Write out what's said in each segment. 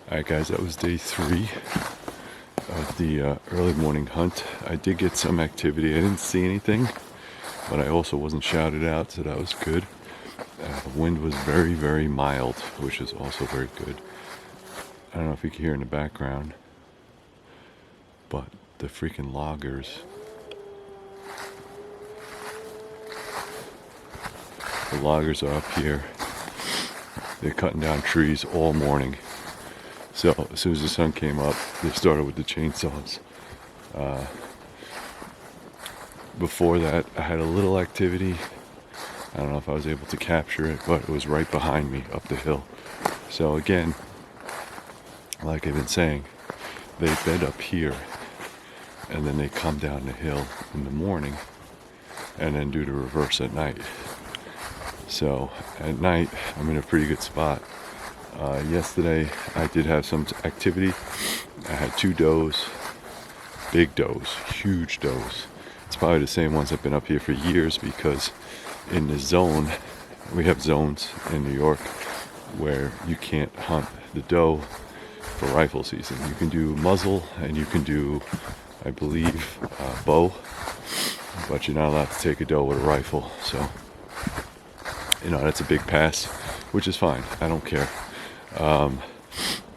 Alright guys, that was day 3 of the early morning hunt. I did get some activity. I didn't see anything, but I also wasn't shouted out, so that was good. The wind was very, very mild, which is also very good. I don't know if you can hear in the background, but the freaking loggers. The loggers are up here. They're cutting down trees all morning. So as soon as the sun came up, they started with the chainsaws. Before that, I had a little activity. I don't know if I was able to capture it, but it was right behind me up the hill. So again, like I've been saying, they bed up here and then they come down the hill in the morning and then do the reverse at night. So at night, I'm in a pretty good spot. Yesterday, I did have some activity. I had 2 does, big does, huge does. It's probably the same ones that have been up here for years, because in the zone, we have zones in New York where you can't hunt the doe for rifle season. You can do muzzle and you can do, I believe, bow, but you're not allowed to take a doe with a rifle. So, that's a big pass, which is fine. I don't care. I'm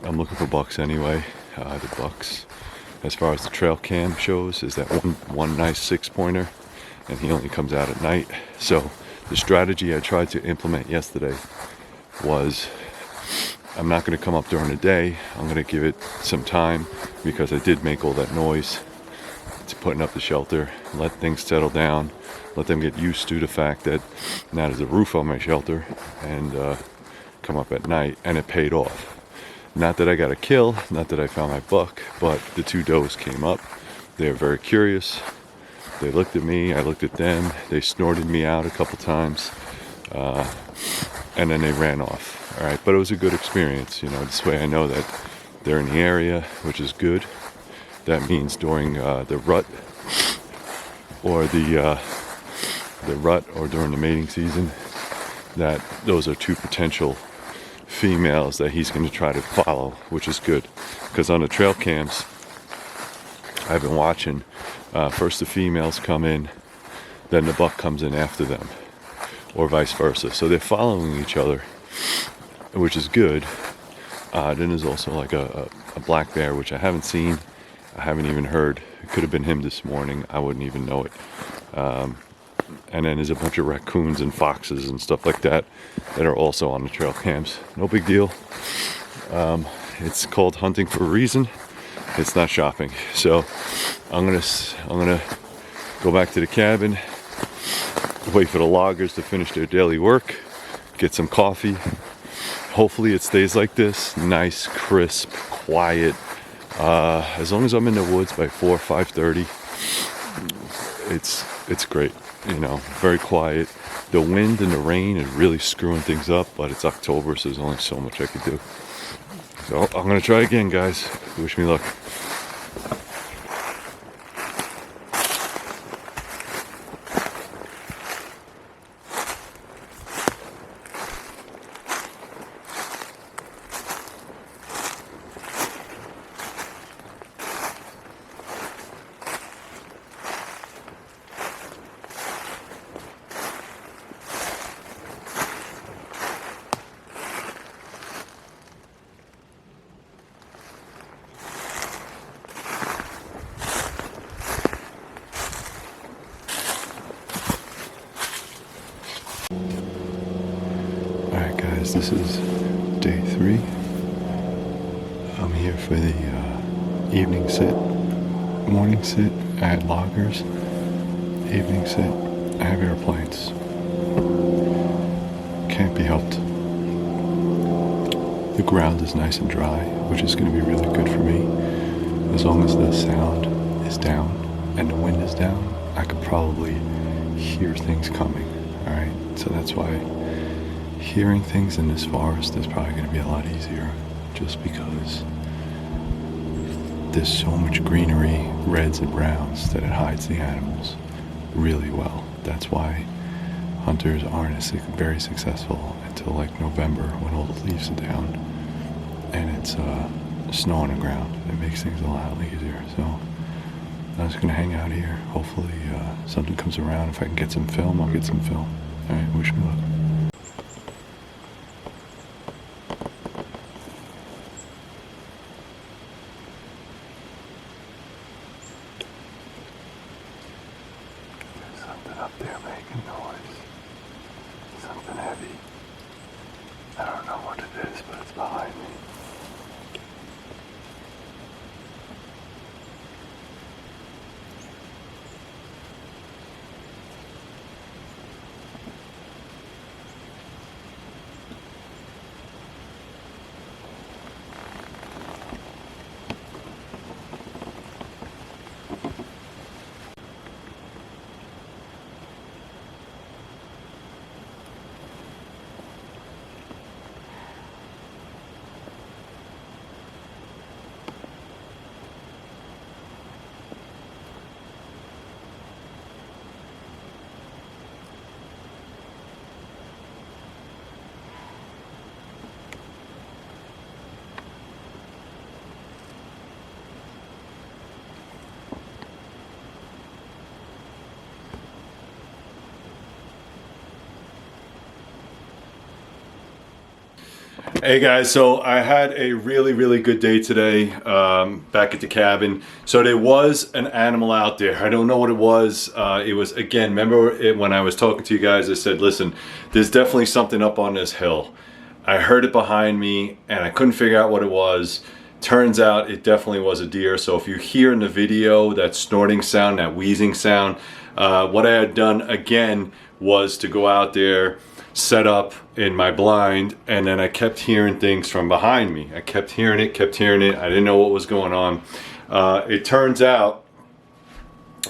looking for bucks anyway. The bucks, as far as the trail cam shows, is that one nice 6-pointer, and he only comes out at night. So the strategy I tried to implement yesterday was, I'm not going to come up during the day. I'm going to give it some time, because I did make all that noise to putting up the shelter, let things settle down, let them get used to the fact that now there's a roof on my shelter, and come up at night, and it paid off. Not that I got a kill, not that I found my buck, but the 2 does came up. They were very curious. They looked at me, I looked at them. They snorted me out a couple times, and then they ran off. All right, but it was a good experience. This way I know that they're in the area, which is good. That means during the rut or during the mating season, that those are 2 potential females that he's going to try to follow, which is good. Because on the trail cams I've been watching, first the females come in, then the buck comes in after them, or vice versa. So they're following each other, which is good. Then there's also like a black bear, which I haven't seen. I haven't even heard. It could have been him this morning. I wouldn't even know it. And then there's a bunch of raccoons and foxes and stuff like that are also on the trail cams. No big deal. It's called hunting for a reason. It's not shopping. So I'm gonna go back to the cabin, wait for the loggers to finish their daily work, get some coffee. Hopefully it stays like this, nice, crisp, quiet. As long as I'm in the woods by 5:30, it's great. Very quiet. The wind and the rain is really screwing things up, but it's October, so there's only so much I could do. So I'm gonna try again, guys. Wish me luck. Alright guys, this is day 3. I'm here for the evening sit, morning sit. I had loggers. Evening sit, I have airplanes. Can't be helped. The ground is nice and dry, which is going to be really good for me. As long as the sound is down and the wind is down, I could probably hear things coming. Alright, so that's why hearing things in this forest is probably going to be a lot easier, just because there's so much greenery, reds and browns, that it hides the animals really well. That's why hunters aren't very successful until like November, when all the leaves are down. and it's snow on the ground. It makes things a lot easier. So I'm just gonna hang out here. Hopefully something comes around. If I can get some film, I'll get some film. All right, wish me luck. There's something up there making noise. Something heavy. I don't know what it is, but it's behind me. Hey guys, so I had a really good day today back at the cabin. So there was an animal out there. I don't know what it was. It was, again, remember when I was talking to you guys, I said, listen, there's definitely something up on this hill. I heard it behind me and I couldn't figure out what it was. Turns out it definitely was a deer. So if you hear in the video that snorting sound, that wheezing sound, what I had done again was to go out there, set up in my blind, and then I kept hearing things from behind me. I kept hearing it. I didn't know what was going on. It turns out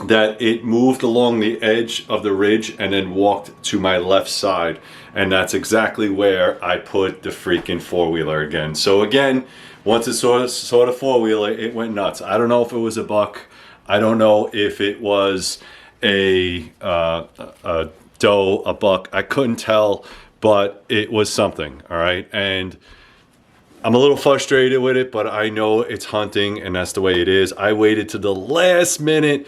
that it moved along the edge of the ridge and then walked to my left side. And that's exactly where I put the freaking four-wheeler again. So again, once it saw the four-wheeler, it went nuts. I don't know if it was a buck. I don't know if it was a doe, a buck. I couldn't tell, but it was something, all right? And I'm a little frustrated with it, but I know it's hunting and that's the way it is. I waited to the last minute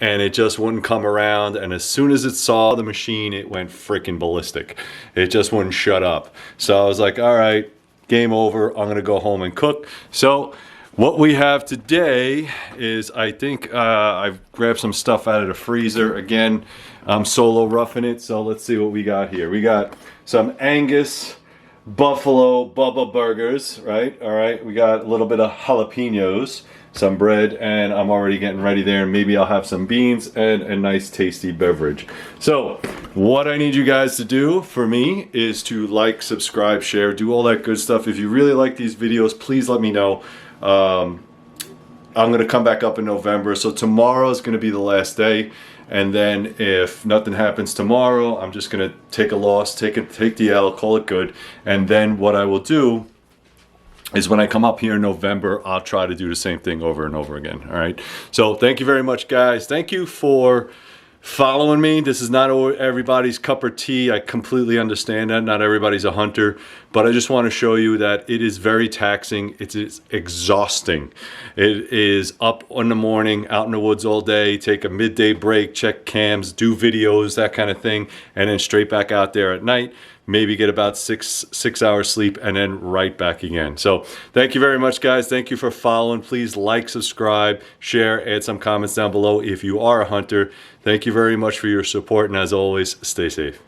and it just wouldn't come around. And as soon as it saw the machine, it went freaking ballistic. It just wouldn't shut up. So I was like, all right, game over. I'm gonna go home and cook. So what we have today is, I think I've grabbed some stuff out of the freezer. Again, I'm solo roughing it, so let's see what we got here. We got some Angus Buffalo Bubba burgers, right? All right, we got a little bit of jalapenos, some bread, and I'm already getting ready there. Maybe I'll have some beans and a nice tasty beverage. So what I need you guys to do for me is to like, subscribe, share, do all that good stuff. If you really like these videos, please let me know. I'm going to come back up in November, so tomorrow is going to be the last day, and then if nothing happens tomorrow, I'm just going to take a loss, take the L, call it good, and then what I will do is when I come up here in November, I'll try to do the same thing over and over again. All right, so thank you very much, guys. Thank you for following me. This is not everybody's cup of tea. I completely understand that. Not everybody's a hunter, but I just want to show you that it is very taxing. It is exhausting. It is up in the morning, out in the woods all day, take a midday break, check cams, do videos, that kind of thing, and then straight back out there at night. Maybe get about six hours sleep and then right back again. So thank you very much, guys. Thank you for following. Please like, subscribe, share, add some comments down below if you are a hunter. Thank you very much for your support, and as always, stay safe.